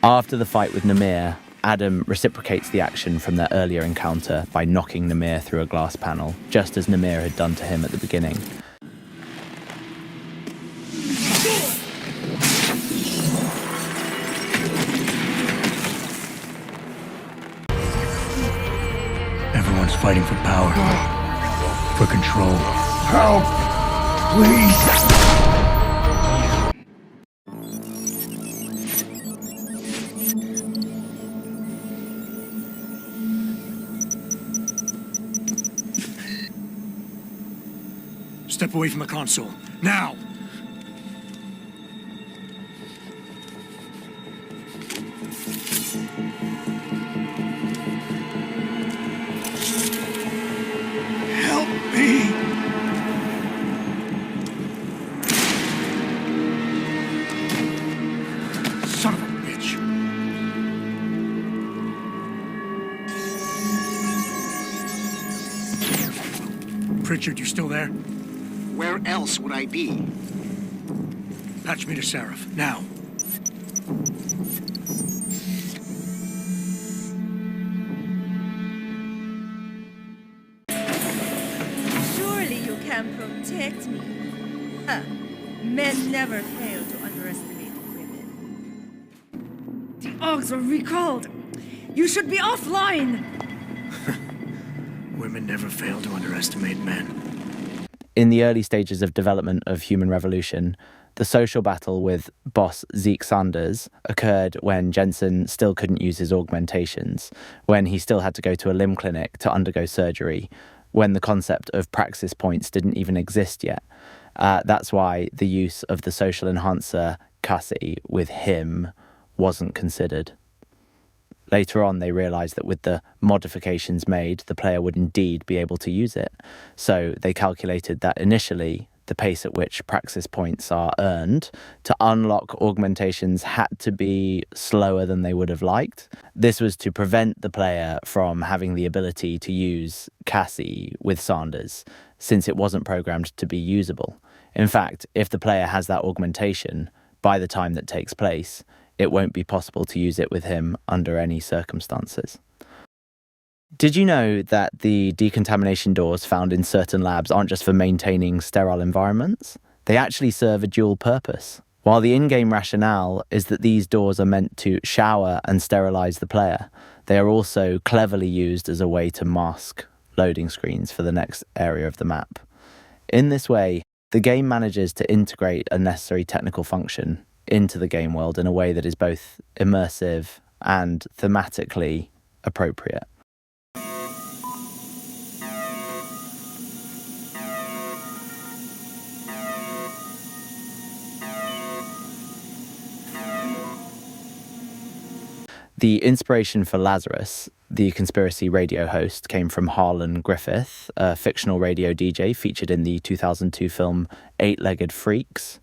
After the fight with Namir, Adam reciprocates the action from their earlier encounter by knocking Namir through a glass panel, just as Namir had done to him at the beginning. Everyone's fighting for power, for control. Help! Please! Step away from the console. Now! Help me! Son of a bitch! Pritchard, you still there? Where else would I be? Patch me to Seraph, now. Surely you can protect me. Huh. Men never fail to underestimate women. The Augs are recalled. You should be offline. Women never fail to underestimate men. In the early stages of development of Human Revolution, the social battle with boss Zeke Sanders occurred when Jensen still couldn't use his augmentations, when he still had to go to a limb clinic to undergo surgery, when the concept of praxis points didn't even exist yet. That's why the use of the social enhancer Cassie with him wasn't considered. Later on, they realised that with the modifications made, the player would indeed be able to use it. So they calculated that initially, the pace at which praxis points are earned to unlock augmentations had to be slower than they would have liked. This was to prevent the player from having the ability to use Cassie with Sanders, since it wasn't programmed to be usable. In fact, if the player has that augmentation, by the time that takes place, it won't be possible to use it with him under any circumstances. Did you know that the decontamination doors found in certain labs aren't just for maintaining sterile environments? They actually serve a dual purpose. While the in-game rationale is that these doors are meant to shower and sterilize the player, they are also cleverly used as a way to mask loading screens for the next area of the map. In this way, the game manages to integrate a necessary technical function into the game world in a way that is both immersive and thematically appropriate. The inspiration for Lazarus, the conspiracy radio host, came from Harlan Griffith, a fictional radio DJ featured in the 2002 film Eight-Legged Freaks.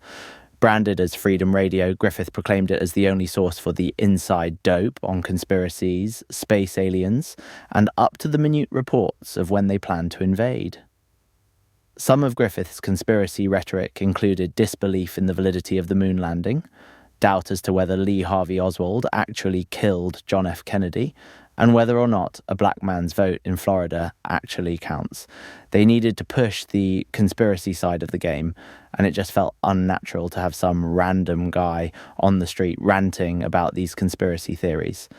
Branded as Freedom Radio, Griffith proclaimed it as the only source for the inside dope on conspiracies, space aliens, and up-to-the-minute reports of when they plan to invade. Some of Griffith's conspiracy rhetoric included disbelief in the validity of the moon landing, doubt as to whether Lee Harvey Oswald actually killed John F. Kennedy, and whether or not a black man's vote in Florida actually counts. They needed to push the conspiracy side of the game, and it just felt unnatural to have some random guy on the street ranting about these conspiracy theories.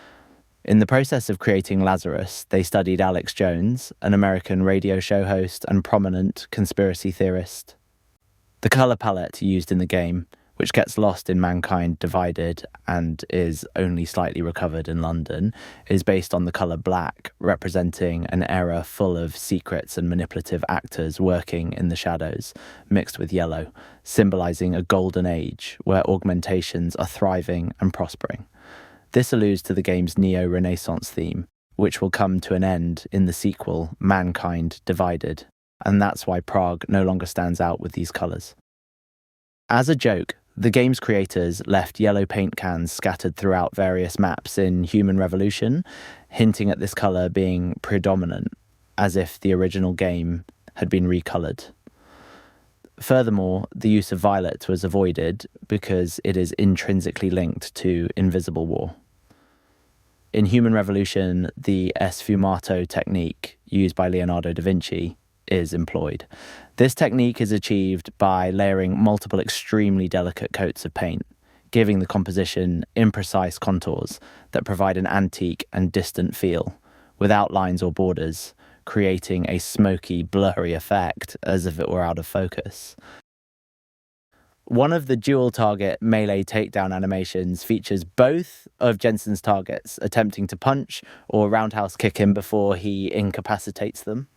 In the process of creating Lazarus, they studied Alex Jones, an American radio show host and prominent conspiracy theorist. The colour palette used in the game, which gets lost in Mankind Divided and is only slightly recovered in London, is based on the colour black, representing an era full of secrets and manipulative actors working in the shadows, mixed with yellow, symbolising a golden age where augmentations are thriving and prospering. This alludes to the game's neo-Renaissance theme, which will come to an end in the sequel, Mankind Divided, and that's why Prague no longer stands out with these colours. As a joke, the game's creators left yellow paint cans scattered throughout various maps in Human Revolution, hinting at this colour being predominant, as if the original game had been recoloured. Furthermore, the use of violet was avoided because it is intrinsically linked to Invisible War. in Human Revolution, the sfumato technique used by Leonardo da Vinci is employed. This technique is achieved by layering multiple extremely delicate coats of paint, giving the composition imprecise contours that provide an antique and distant feel, without lines or borders, creating a smoky, blurry effect as if it were out of focus. One of the dual target melee takedown animations features both of Jensen's targets attempting to punch or roundhouse kick him before he incapacitates them.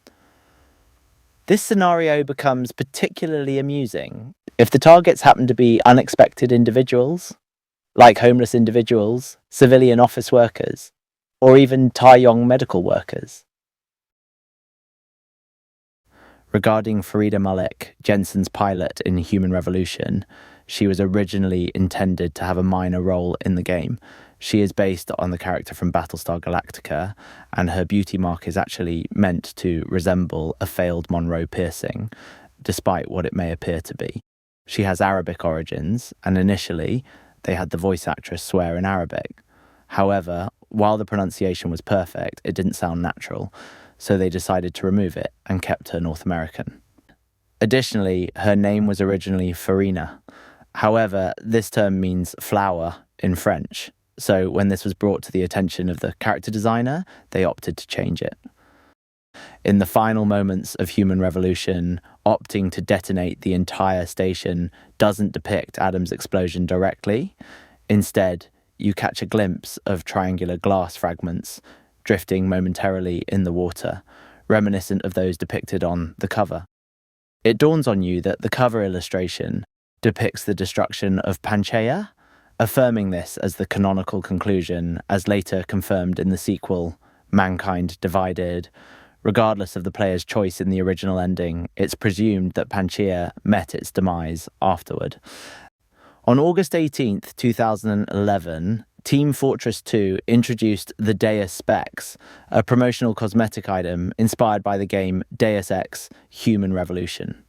This scenario becomes particularly amusing if the targets happen to be unexpected individuals, like homeless individuals, civilian office workers, or even Taeyong medical workers. Regarding Farida Malik, Jensen's pilot in Human Revolution, she was originally intended to have a minor role in the game. She is based on the character from Battlestar Galactica, and her beauty mark is actually meant to resemble a failed Monroe piercing, despite what it may appear to be. She has Arabic origins, and initially, they had the voice actress swear in Arabic. However, while the pronunciation was perfect, it didn't sound natural, so they decided to remove it and kept her North American. Additionally, her name was originally Farina. However, this term means flower in French, so when this was brought to the attention of the character designer, they opted to change it. In the final moments of Human Revolution, opting to detonate the entire station doesn't depict Adam's explosion directly. Instead, you catch a glimpse of triangular glass fragments drifting momentarily in the water, reminiscent of those depicted on the cover. It dawns on you that the cover illustration depicts the destruction of Panchaea, affirming this as the canonical conclusion, as later confirmed in the sequel, Mankind Divided. Regardless of the player's choice in the original ending, it's presumed that Panchaea met its demise afterward. On August 18th, 2011, Team Fortress 2 introduced the Deus Specs, a promotional cosmetic item inspired by the game Deus Ex: Human Revolution.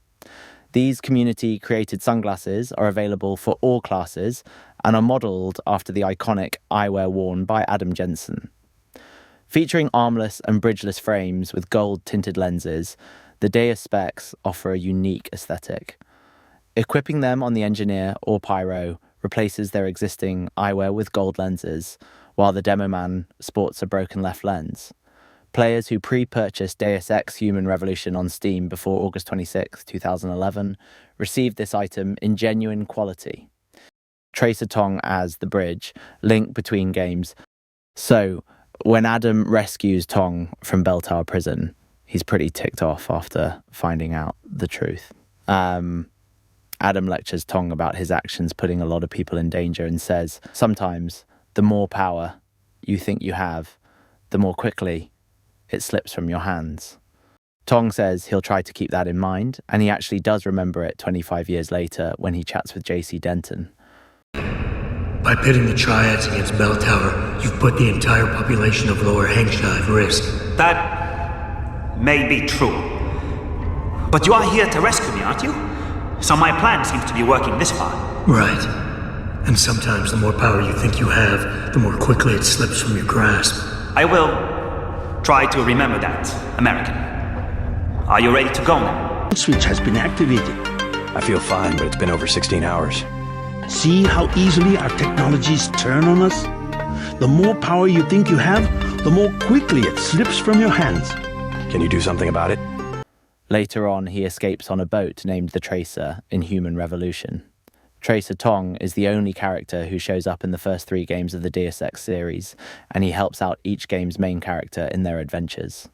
These community-created sunglasses are available for all classes and are modelled after the iconic eyewear worn by Adam Jensen. Featuring armless and bridgeless frames with gold-tinted lenses, the Deus Specs offer a unique aesthetic. Equipping them on the Engineer or Pyro replaces their existing eyewear with gold lenses, while the Demo Man sports a broken left lens. Players who pre-purchased Deus Ex: Human Revolution on Steam before August 26, 2011, received this item in genuine quality. Tracer Tong as the bridge, link between games. So, when Adam rescues Tong from Bell Tower Prison, he's pretty ticked off after finding out the truth. Adam lectures Tong about his actions putting a lot of people in danger and says, sometimes the more power you think you have, the more quickly it slips from your hands. Tong says he'll try to keep that in mind, and he actually does remember it 25 years later when he chats with JC Denton. By pitting the Triads against Bell Tower, you've put the entire population of Lower Hengsha at risk. That may be true. But you are here to rescue me, aren't you? So my plan seems to be working this far. Right. And sometimes the more power you think you have, the more quickly it slips from your grasp. I will try to remember that, American. Are you ready to go now? Switch has been activated. I feel fine, but it's been over 16 hours. See how easily our technologies turn on us? The more power you think you have, the more quickly it slips from your hands. Can you do something about it? Later on, he escapes on a boat named the Tracer in Human Revolution. Tracer Tong is the only character who shows up in the first 3 games of the Deus Ex series, and he helps out each game's main character in their adventures.